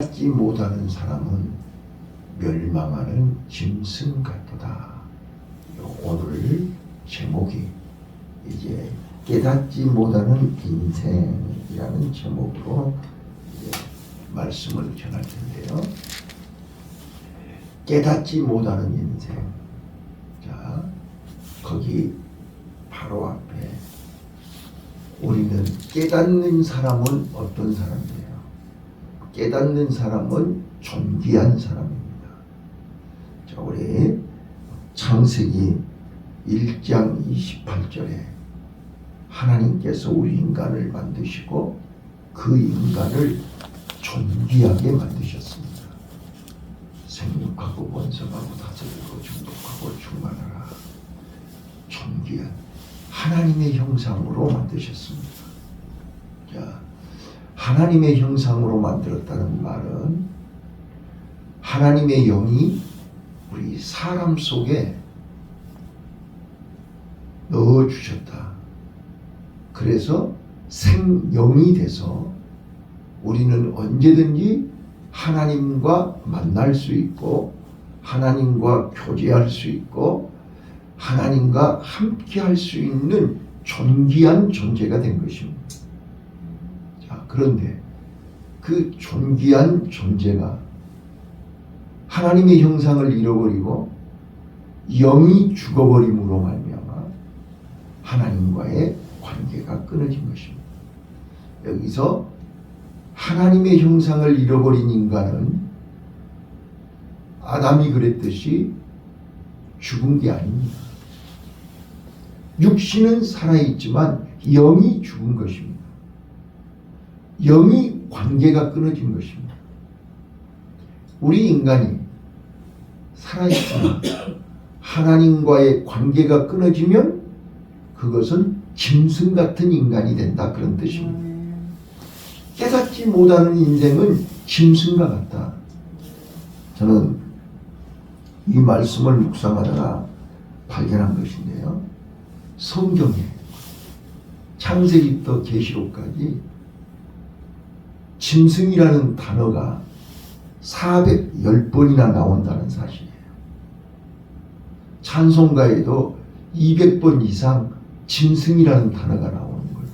깨닫지 못하는 사람은 멸망하는 짐승 같도다. 오늘 제목이 이제 깨닫지 못하는 인생이라는 제목으로 이제 말씀을 전할 텐데요. 깨닫지 못하는 인생. 자, 거기 바로 앞에 우리는 깨닫는 사람은 어떤 사람이에요? 깨닫는 사람은 존귀한 사람입니다. 자, 우리 창세기 1장 28절에 하나님께서 우리 인간을 만드시고 그 인간을 존귀하게 만드셨습니다. 생육하고 번성하고 다스리고 정복하고 충만하라. 존귀한 하나님의 형상으로 만드셨습니다. 자, 하나님의 형상으로 만들었다는 말은 하나님의 영이 우리 사람 속에 넣어주셨다. 그래서 생영이 돼서 우리는 언제든지 하나님과 만날 수 있고 하나님과 교제할 수 있고 하나님과 함께 할 수 있는 존귀한 존재가 된 것입니다. 자, 그런데 그 존귀한 존재가 하나님의 형상을 잃어버리고 영이 죽어버림으로 말미암아 하나님과의 관계가 끊어진 것입니다. 여기서 하나님의 형상을 잃어버린 인간은 아담이 그랬듯이 죽은 게 아닙니다. 육신은 살아있지만 영이 죽은 것입니다. 영이 관계가 끊어진 것입니다. 우리 인간이 살아있으나 하나님과의 관계가 끊어지면 그것은 짐승 같은 인간이 된다, 그런 뜻입니다. 깨닫지 못하는 인생은 짐승과 같다. 저는 이 말씀을 묵상하다가 발견한 것인데요. 성경에 창세기부터 계시록까지 짐승이라는 단어가 410번이나 나온다는 사실이에요. 찬송가에도 200번 이상 짐승이라는 단어가 나오는 거예요.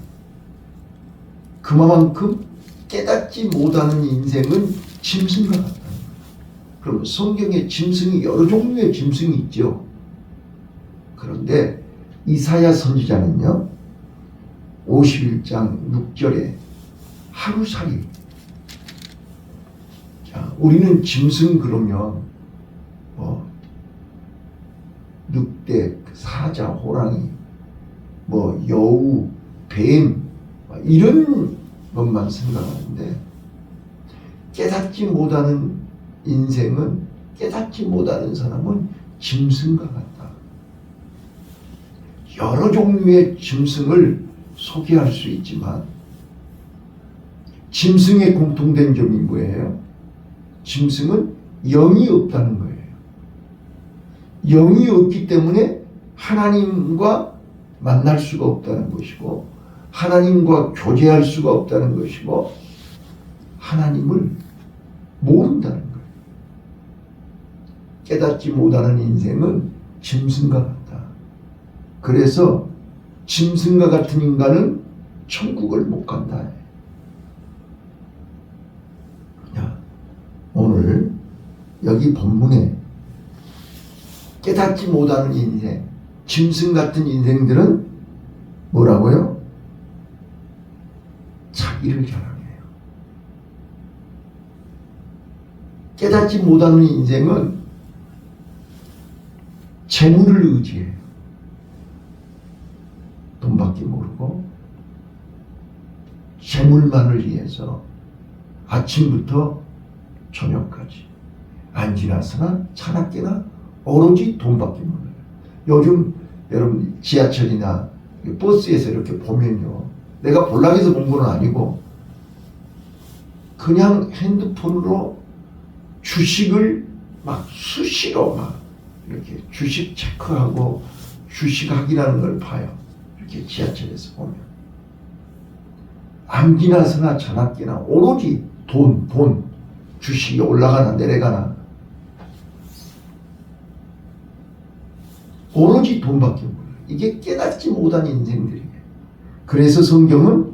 그만큼 깨닫지 못하는 인생은 짐승과 같다는 거예요. 그럼 성경에 짐승이 여러 종류의 짐승이 있죠. 그런데 이사야 선지자는요 51장 6절에 하루살이. 자, 우리는 짐승 그러면 늑대, 사자, 호랑이, 여우, 뱀 이런 것만 생각하는데 깨닫지 못하는 인생은, 깨닫지 못하는 사람은 짐승과 같다. 여러 종류의 짐승을 소개할 수 있지만 짐승의 공통된 점이 뭐예요? 짐승은 영이 없다는 거예요. 영이 없기 때문에 하나님과 만날 수가 없다는 것이고 하나님과 교제할 수가 없다는 것이고 하나님을 모른다는 거예요. 깨닫지 못하는 인생은 짐승과 같다. 그래서 짐승과 같은 인간은 천국을 못 간다. 오늘 여기 본문에 깨닫지 못하는 인생, 짐승 같은 인생들은 뭐라고요? 자기를 자랑해요. 깨닫지 못하는 인생은 재물을 의지해요. 돈밖에 모르고 재물만을 위해서 아침부터 저녁까지 안 지나서나 차나깨나 오로지 돈밖에 몰라요. 요즘 여러분 지하철이나 버스에서 이렇게 보면요, 내가 볼락해서 본 건 아니고 그냥 핸드폰으로 주식을 막 수시로 막 이렇게 주식 체크하고 주식 확인하는 걸 봐요. 이렇게 지하철에서 보면 안 지나서나 차나깨나 오로지 돈, 주식이 올라가나 내려가나 오로지 돈밖에 몰라요. 이게 깨닫지 못한 인생들이에요. 그래서 성경은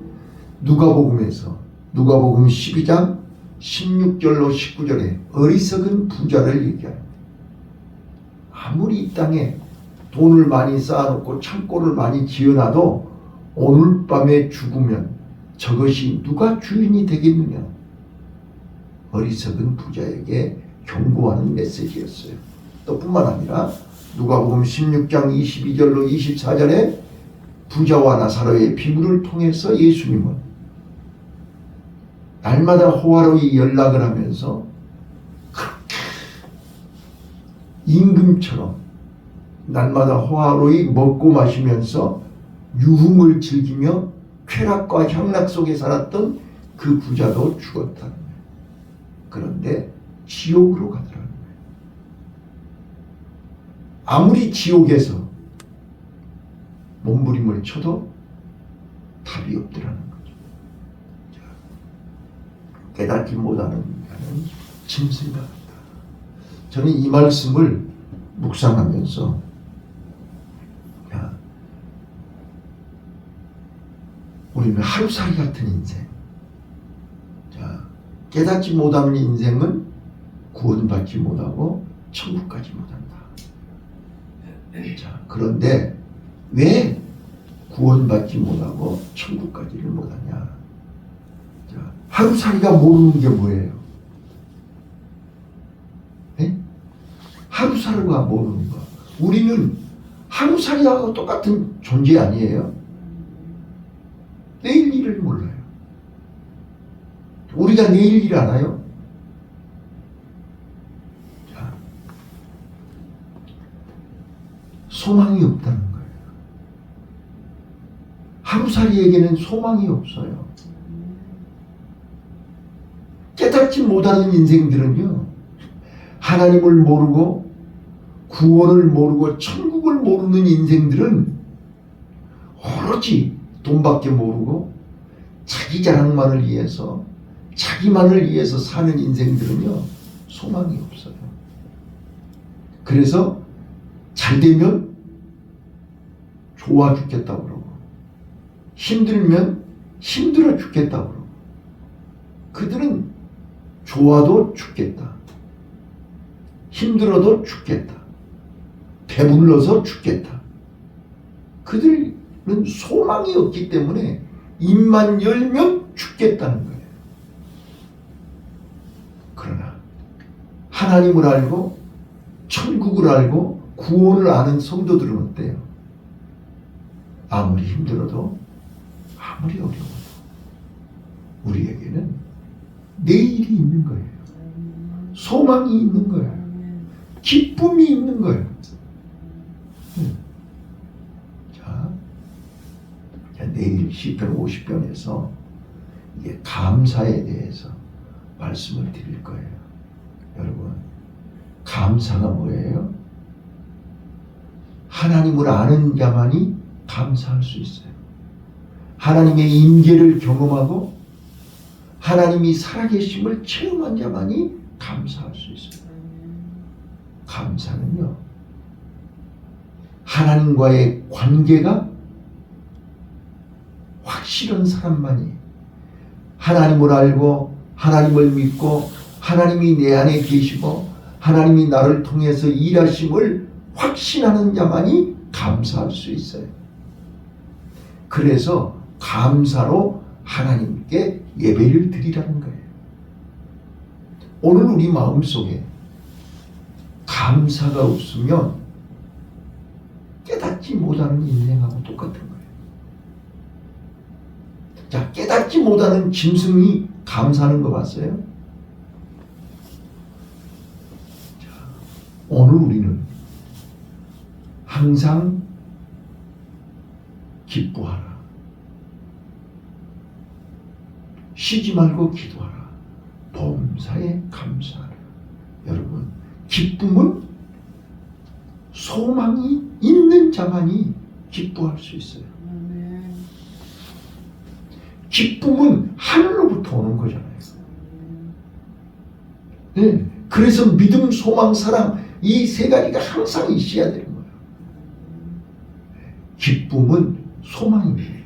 누가복음에서 누가복음 12장 16절로 19절에 어리석은 부자를 얘기합니다. 아무리 이 땅에 돈을 많이 쌓아놓고 창고를 많이 지어놔도 오늘 밤에 죽으면 저것이 누가 주인이 되겠느냐. 어리석은 부자에게 경고하는 메시지였어요. 또 뿐만 아니라 누가복음 16장 22절로 24절에 부자와 나사로의 비밀을 통해서 예수님은 날마다 호화로이 연락을 하면서 그렇게 임금처럼 날마다 호화로이 먹고 마시면서 유흥을 즐기며 쾌락과 향락 속에 살았던 그 부자도 죽었다는 거예요. 그런데 지옥으로 가더라는 거예요. 아무리 지옥에서 몸부림을 쳐도 답이 없더라는 거죠. 깨닫지 못하는 자는 짐승과 같다. 저는 이 말씀을 묵상하면서 우리는 하루살이 같은 인생. 깨닫지 못하는 인생은 구원받지 못하고 천국 가지 못한다. 그런데 왜 구원받지 못하고 천국 가지를 못하냐? 하루살이가 모르는 게 뭐예요? 네? 하루살이가 모르는 거. 우리는 하루살이하고 똑같은 존재 아니에요? 내일 일을 몰라요. 우리가 내일 일 알아요? 자, 소망이 없다는 거예요. 하루살이에게는 소망이 없어요. 깨닫지 못하는 인생들은요, 하나님을 모르고 구원을 모르고 천국을 모르는 인생들은 오로지 돈밖에 모르고 자기 자랑만을 위해서 자기만을 위해서 사는 인생들은요, 소망이 없어요. 그래서 잘 되면 좋아 죽겠다고 그러고 힘들면 힘들어 죽겠다고 그러고 그들은 좋아도 죽겠다, 힘들어도 죽겠다, 배불러서 죽겠다. 그들은 소망이 없기 때문에 입만 열면 죽겠다는 거예요. 그러나 하나님을 알고 천국을 알고 구원을 아는 성도들은 어때요? 아무리 힘들어도 아무리 어려워도 우리에게는 내일이 있는 거예요. 소망이 있는 거예요. 기쁨이 있는 거예요. 자, 내일 시편 50편에서 이게 감사에 대해서 말씀을 드릴 거예요. 여러분, 감사가 뭐예요? 하나님을 아는 자만이 감사할 수 있어요. 하나님의 임재를 경험하고 하나님이 살아계심을 체험한 자만이 감사할 수 있어요. 감사는요, 하나님과의 관계가 확실한 사람만이, 하나님을 알고 하나님을 믿고 하나님이 내 안에 계시고 하나님이 나를 통해서 일하심을 확신하는 자만이 감사할 수 있어요. 그래서 감사로 하나님께 예배를 드리라는 거예요. 오늘 우리 마음속에 감사가 없으면 깨닫지 못하는 인생하고 똑같은 거예요. 자, 깨닫지 못하는 짐승이 감사하는 거 봤어요? 자, 오늘 우리는 항상 기뻐하라. 쉬지 말고 기도하라. 범사에 감사하라. 여러분, 기쁨은 소망이 있는 자만이 기뻐할 수 있어요. 기쁨은 하늘로부터 오는 거잖아요. 네. 그래서 믿음, 소망, 사랑 이 세 가지가 항상 있어야 되는 거예요. 기쁨은 소망입니다.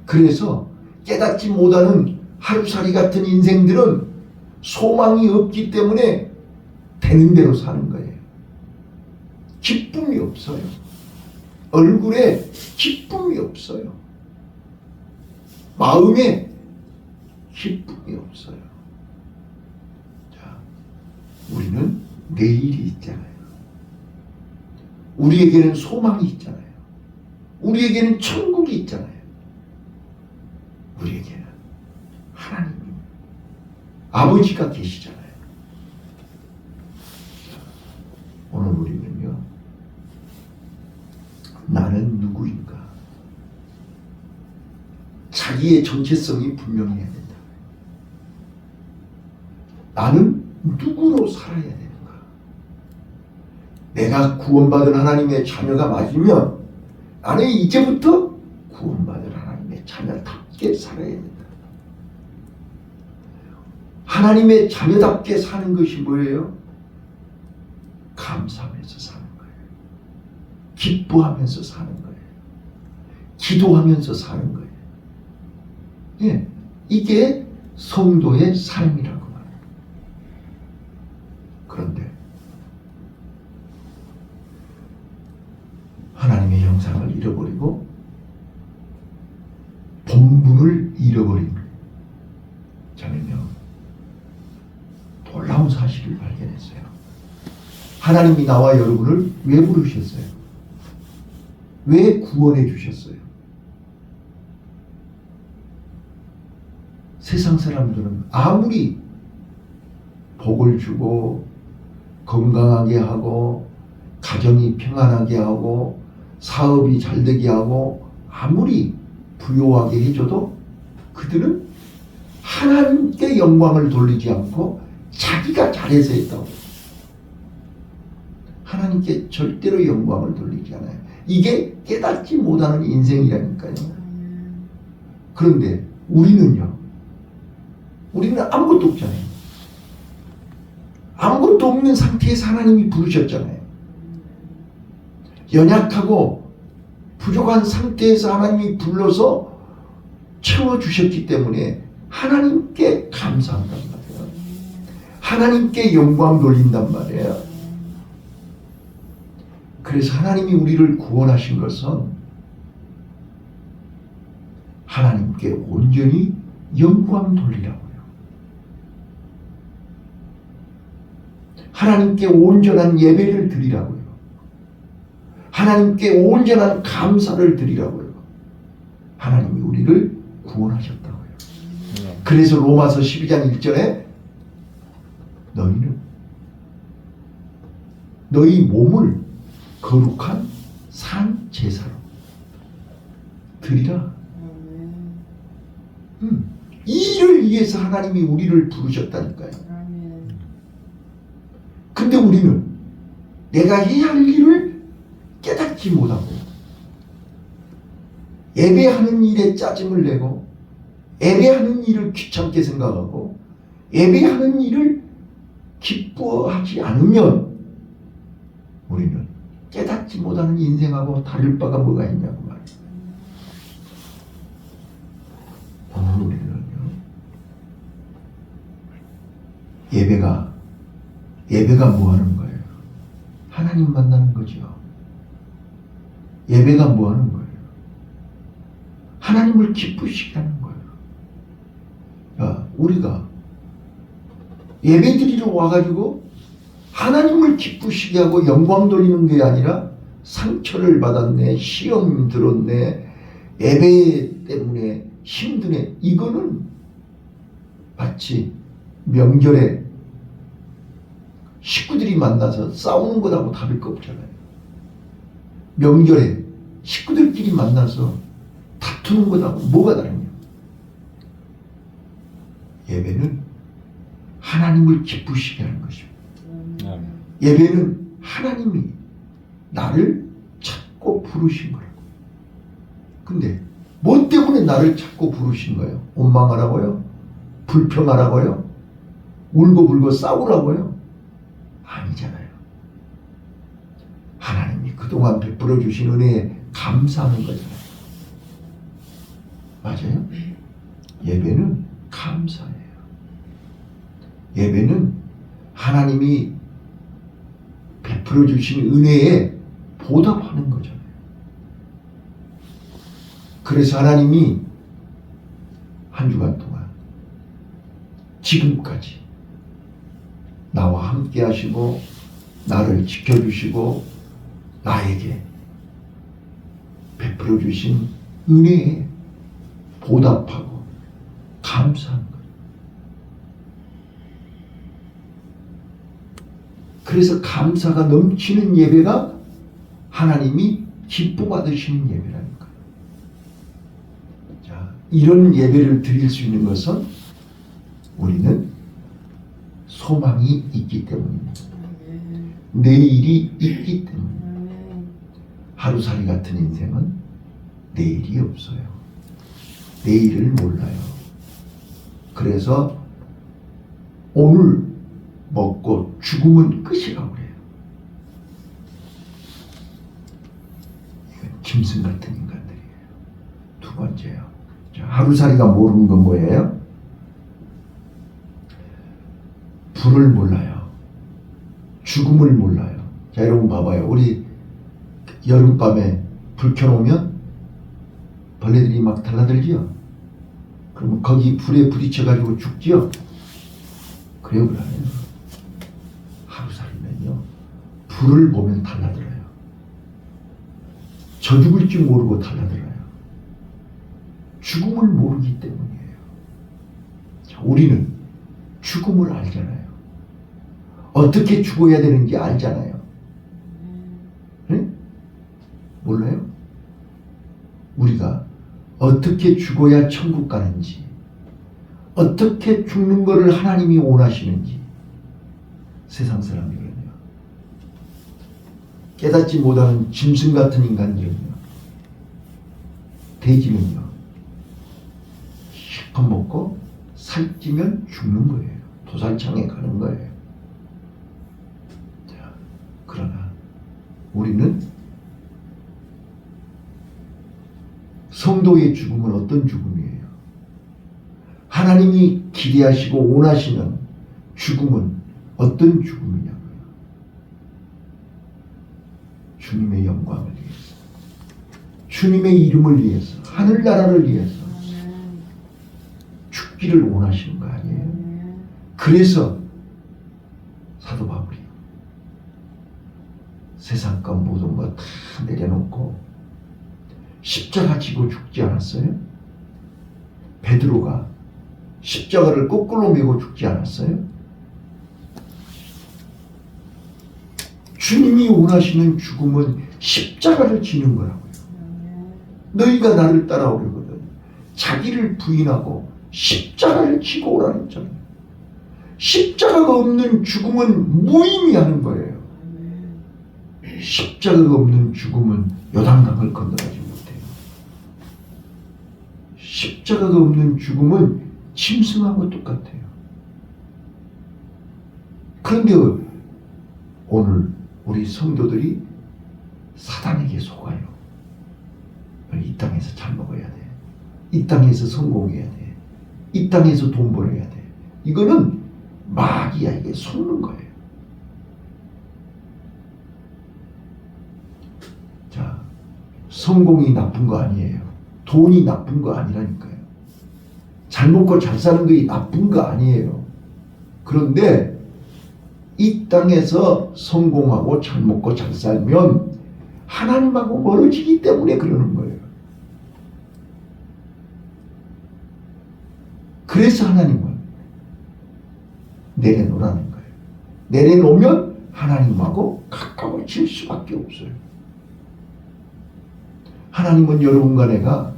그래서 깨닫지 못하는 하루살이 같은 인생들은 소망이 없기 때문에 되는 대로 사는 거예요. 기쁨이 없어요. 얼굴에 기쁨이 없어요. 마음에 기쁨이 없어요. 자, 우리는 내일이 있잖아요. 우리에게는 소망이 있잖아요. 우리에게는 천국이 있잖아요. 우리에게는 하나님, 아버지가 계시잖아요. 오늘 우리는요, 나는 누구인가? 자기의 정체성이 분명해야 된다. 나는 누구로 살아야 되는가? 내가 구원받은 하나님의 자녀가 맞으면 나는 이제부터 구원받은 하나님의 자녀답게 살아야 된다. 하나님의 자녀답게 사는 것이 뭐예요? 감사하면서 사는 거예요. 기뻐하면서 사는 거예요. 기도하면서 사는 거예요. 예, 이게 성도의 삶이라고 말해요. 그런데 하나님의 형상을 잃어버리고 본분을 잃어버린 자는요, 놀라운 사실을 발견했어요. 하나님이 나와 여러분을 왜 부르셨어요? 왜 구원해 주셨어요? 세상 사람들은 아무리 복을 주고 건강하게 하고 가정이 평안하게 하고 사업이 잘되게 하고 아무리 부유하게 해줘도 그들은 하나님께 영광을 돌리지 않고 자기가 잘해서 했다고. 하나님께 절대로 영광을 돌리지 않아요. 이게 깨닫지 못하는 인생이라니까요. 그런데 우리는 아무것도 없잖아요. 아무것도 없는 상태에서 하나님이 부르셨잖아요. 연약하고 부족한 상태에서 하나님이 불러서 채워주셨기 때문에 하나님께 감사한단 말이에요. 하나님께 영광 돌린단 말이에요. 그래서 하나님이 우리를 구원하신 것은 하나님께 온전히 영광 돌리라고요. 하나님께 온전한 예배를 드리라고요. 하나님께 온전한 감사를 드리라고요. 하나님이 우리를 구원하셨다고요. 그래서 로마서 12장 1절에 너희는 너희 몸을 거룩한 산 제사로 드리라. 이 일을 위해서 하나님이 우리를 부르셨다니까요. 근데 우리는 내가 해야 할 일을 깨닫지 못하고 예배하는 일에 짜증을 내고 예배하는 일을 귀찮게 생각하고 예배하는 일을 기뻐하지 않으면 우리는 깨닫지 못하는 인생하고 다를 바가 뭐가 있냐고 말이에요. 오늘 우리는요, 예배가 뭐 하는 거예요? 하나님 만나는 거죠. 예배가 뭐 하는 거예요? 하나님을 기쁘시게 하는 거예요. 야, 우리가 예배 드리러 와가지고 하나님을 기쁘시게 하고 영광 돌리는 게 아니라 상처를 받았네, 시험 들었네, 예배 때문에 힘드네. 이거는 마치 명절에 식구들이 만나서 싸우는 것하고 다를 거 없잖아요. 명절에 식구들끼리 만나서 다투는 것하고 뭐가 다르냐. 예배는 하나님을 기쁘시게 하는 것입니다. 예배는 하나님이 나를 찾고 부르신 거라고. 근데 뭐 때문에 나를 찾고 부르신 거예요? 원망하라고요? 불평하라고요? 울고불고 싸우라고요? 아니잖아요. 하나님이 그동안 베풀어 주신 은혜에 감사하는 거잖아요. 맞아요? 예배는 감사예요. 예배는 하나님이 베풀어 주신 은혜에 보답하는 거잖아요. 그래서 하나님이 한 주간 동안 지금까지 나와 함께 하시고 나를 지켜주시고 나에게 베풀어 주신 은혜에 보답하고 감사한 거예요. 그래서 감사가 넘치는 예배가 하나님이 기뻐 받으시는 예배라니까요. 자, 이런 예배를 드릴 수 있는 것은 우리는 소망이 있기 때문입니다. 내일이 있기 때문입니다. 하루살이 같은 인생은 내일이 없어요. 내일을 몰라요. 그래서 오늘 먹고 죽으면 끝이라고 그래요. 이건 짐승 같은 인간들이에요. 두 번째요. 자, 하루살이가 모르는 건 뭐예요? 불을 몰라요. 죽음을 몰라요. 자, 여러분 봐봐요. 우리 여름밤에 불 켜놓으면 벌레들이 막 달라들지요. 그러면 거기 불에 부딪혀가지고 죽지요. 그래요, 그래요. 하루살이면요, 불을 보면 달라들어요. 저 죽을 줄 모르고 달라들어요. 죽음을 모르기 때문이에요. 자, 우리는 죽음을 알잖아요. 어떻게 죽어야 되는지 알잖아요. 응? 몰라요? 우리가 어떻게 죽어야 천국 가는지, 어떻게 죽는 것을 하나님이 원하시는지 세상 사람들은요, 깨닫지 못하는 짐승 같은 인간들은요, 돼지는요, 실컷 먹고 살찌면 죽는 거예요. 도살장에 가는 거예요. 자, 그러나 우리는 성도의 죽음은 어떤 죽음이에요? 하나님이 기대하시고 원하시는 죽음은 어떤 죽음이냐고요? 주님의 영광을 위해서, 주님의 이름을 위해서, 하늘나라를 위해서 죽기를 원하시는 거 아니에요? 그래서 사도 바울이 세상 것 모든 것 다 내려놓고 십자가 지고 죽지 않았어요? 베드로가 십자가를 거꾸로 메고 죽지 않았어요? 주님이 원하시는 죽음은 십자가를 지는 거라고요. 너희가 나를 따라오려거든 자기를 부인하고 십자가를 지고 오라는 했잖아요. 십자가가 없는 죽음은 무의미하는 거예요. 십자가가 없는 죽음은 요단강을 건너가지 못해요. 십자가가 없는 죽음은 짐승하고 똑같아요. 그런데 오늘 우리 성도들이 사단에게 속아요. 이 땅에서 잘 먹어야 돼. 이 땅에서 성공해야 돼. 이 땅에서 돈 벌어야 돼. 이거는 마귀야. 이게 속는 거예요. 자, 성공이 나쁜 거 아니에요. 돈이 나쁜 거 아니라니까요. 잘 먹고 잘 사는 게 나쁜 거 아니에요. 그런데 이 땅에서 성공하고 잘 먹고 잘 살면 하나님하고 멀어지기 때문에 그러는 거예요. 그래서 하나님은 내려놓으라는 거예요. 내려놓으면 하나님하고 가까워질 수밖에 없어요. 하나님은 여러분과 내가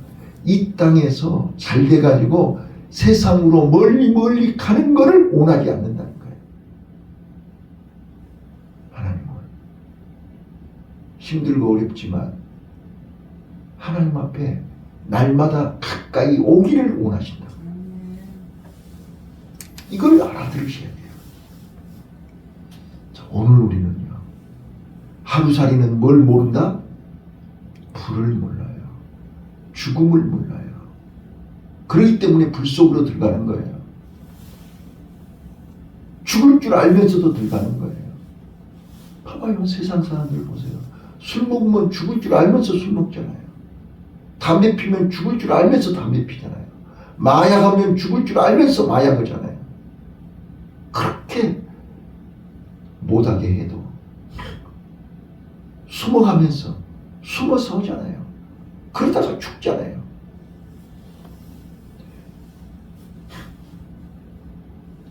이 땅에서 잘 돼가지고 세상으로 멀리 멀리 가는 것을 원하지 않는다는 거예요. 하나님은 힘들고 어렵지만 하나님 앞에 날마다 가까이 오기를 원하신다. 이걸 알아들으셔야 돼요. 오늘 우리는요, 하루살이는 뭘 모른다? 불을 몰라요. 죽음을 몰라요. 그렇기 때문에 불 속으로 들어가는 거예요. 죽을 줄 알면서도 들어가는 거예요. 봐봐요, 세상 사람들 보세요. 술 먹으면 죽을 줄 알면서 술 먹잖아요. 담배 피면 죽을 줄 알면서 담배 피잖아요. 마약하면 죽을 줄 알면서 마약하잖아요. 그렇게 못하게 해도 숨어가면서 숨어서 오잖아요. 그러다가 죽잖아요.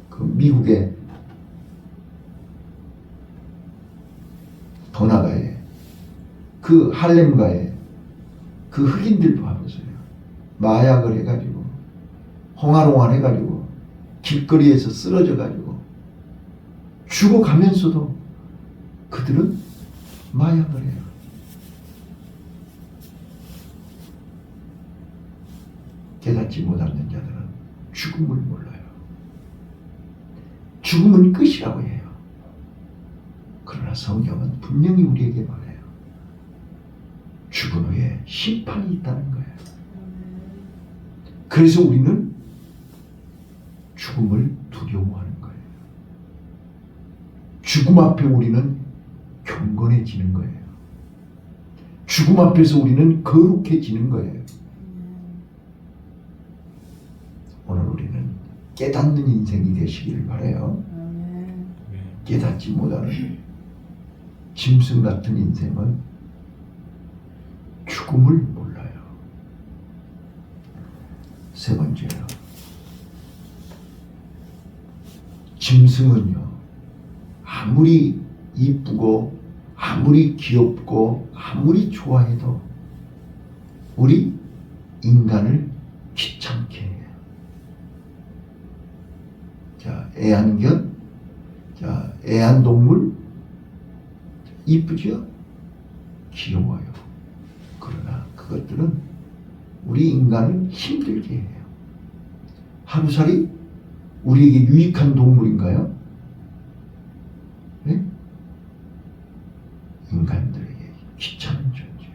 그 미국의 번화가에 그 할렘가에 그 흑인들 봐보세요. 마약을 해가지고 홍아롱알 해가지고 길거리에서 쓰러져가지고 죽어가면서도 그들은 마약을 해요. 깨닫지 못하는 자들은 죽음을 몰라요. 죽음은 끝이라고 해요. 그러나 성경은 분명히 우리에게 말해요. 죽은 후에 심판이 있다는 거예요. 그래서 우리는 죽음을 두려워하는 거예요. 죽음 앞에 우리는 경건해지는 거예요. 죽음 앞에서 우리는 거룩해지는 거예요. 오늘 우리는 깨닫는 인생이 되시기를 바라요. 깨닫지 못하는 짐승 같은 인생은 죽음을 몰라요. 세 번째로, 짐승은요, 아무리 이쁘고 아무리 귀엽고 아무리 좋아해도 우리 인간을 귀찮게 해요. 자, 애완견, 자, 애완동물 이쁘죠? 귀여워요. 그러나 그것들은 우리 인간을 힘들게 해요. 하루살이 우리에게 유익한 동물인가요? 네? 인간들에게 귀찮은 존재예요.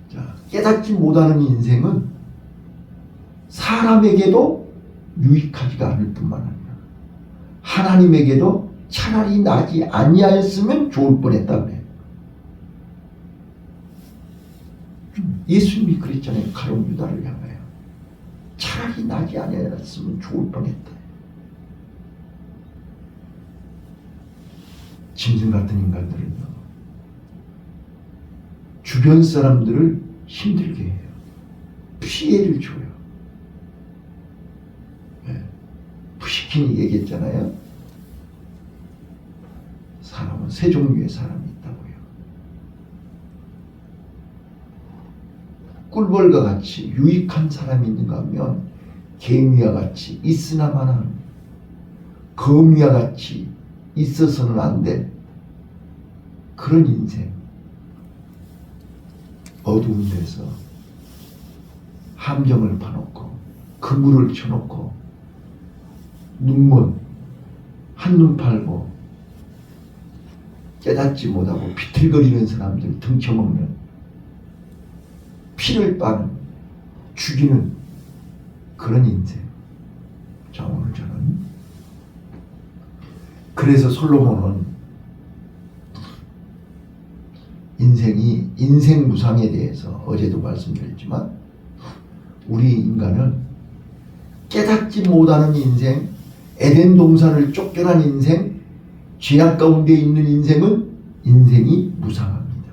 자, 깨닫지 못하는 인생은 사람에게도 유익하지가 않을 뿐만 아니라 하나님에게도 차라리 나지 아니하였으면 좋을 뻔했다 그래요. 예수님이 그랬잖아요. 가룟 유다를 향하여 차라리 나지 아니하였으면 좋을 뻔했다. 짐승 같은 인간들은요, 주변 사람들을 힘들게 해요. 피해를 줘요. 네. 푸시킨이 얘기했잖아요. 사람은 세 종류의 사람이 있다고요. 꿀벌과 같이 유익한 사람이 있는가 하면 개미와 같이 있으나마나 거미와 같이 있어서는 안 될 그런 인생. 어두운 데서 함정을 파놓고 그물을 쳐놓고 눈먼 한눈 팔고 깨닫지 못하고 비틀거리는 사람들 등쳐먹는, 피를 빠는, 죽이는 그런 인생. 자, 오늘 저는 그래서 솔로몬은 인생 무상에 대해서 어제도 말씀드렸지만 우리 인간은 깨닫지 못하는 인생, 에덴 동산을 쫓겨난 인생, 죄악 가운데 있는 인생은 인생이 무상합니다.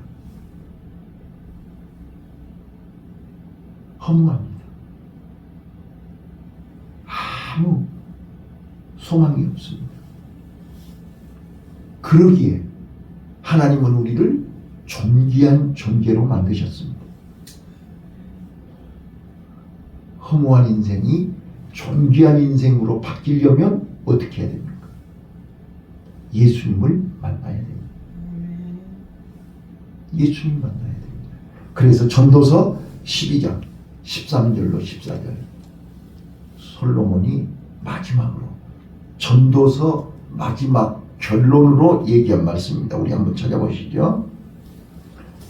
허무합니다. 아무 소망이 없습니다. 그러기에 하나님은 우리를 존귀한 존재로 만드셨습니다. 허무한 인생이 존귀한 인생으로 바뀌려면 어떻게 해야 됩니까? 예수님을 만나야 됩니다. 예수님 만나야 됩니다. 그래서 전도서 12장 13절로 14절 솔로몬이 마지막으로 전도서 마지막 결론으로 얘기한 말씀입니다. 우리 한번 찾아보시죠.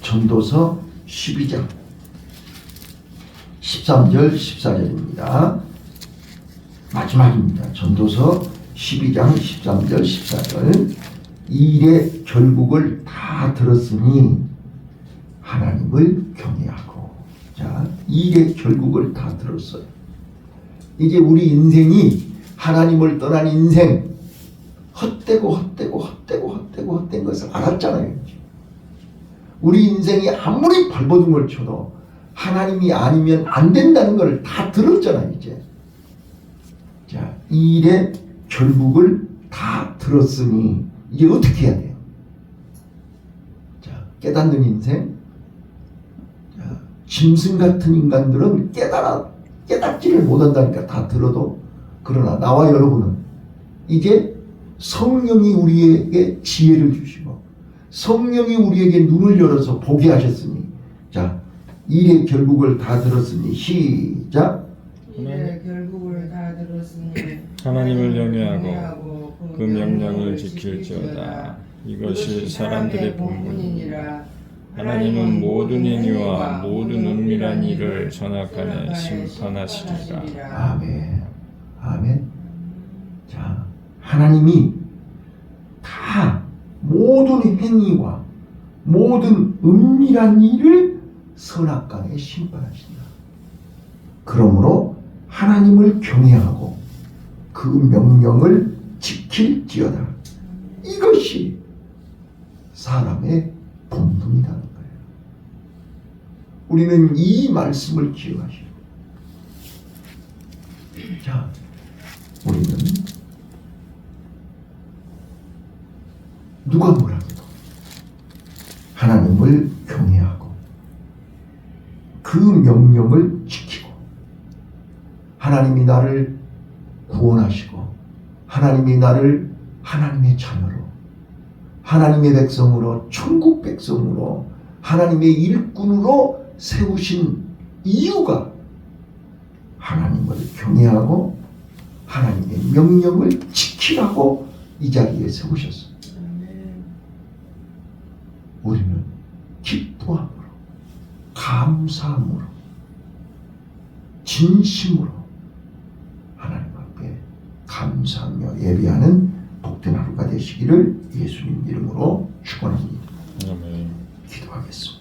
전도서 12장 13절 14절입니다. 마지막입니다. 전도서 12장 13절 14절. 이 일의 결국을 다 들었으니 하나님을 경외하고. 자, 이 일의 결국을 다 들었어요. 이제 우리 인생이 하나님을 떠난 인생, 헛된 것을 알았잖아요. 우리 인생이 아무리 발버둥을 쳐도 하나님이 아니면 안 된다는 걸 다 들었잖아요. 이제. 자, 이 일의 결국을 다 들었으니 이제 어떻게 해야 돼요? 자, 깨닫는 인생. 자, 짐승 같은 인간들은 깨닫지를 못한다니까. 다 들어도. 그러나 나와 여러분은 이제 성령이 우리에게 지혜를 주시고 성령이 우리에게 눈을 열어서 보게 하셨으니, 자, 일의 결국을 다 들었으니 시작. 일의 결국을 다 들었으니 하나님을 경외하고 그 명령을 지킬지어다. 이것이 사람들의 본분이니라. 하나님은 모든 행위와 모든 은밀한 일을 선악간에 심판하시리라. 아멘. 아멘. 자, 하나님이 다 모든 행위와 모든 은밀한 일을 선악간에 심판하신다. 그러므로 하나님을 경외하고 그 명령을 지킬지어다. 이것이 사람의 본분이라는 거예요. 우리는 이 말씀을 기억하시고, 자, 우리는 누가 뭐라 해도 하나님을 경외하고 그 명령을 지키고 하나님이 나를 구원하시고 하나님이 나를 하나님의 자녀로 하나님의 백성으로 천국 백성으로 하나님의 일꾼으로 세우신 이유가 하나님을 경외하고 하나님의 명령을 지키라고 이 자리에 세우셨습니다. 우리는 기뻐함으로 감사함으로 진심으로 하나님 앞에 감사하며 예배하는 복된 하루가 되시기를 예수님 이름으로 축원합니다. 아멘. 기도하겠습니다.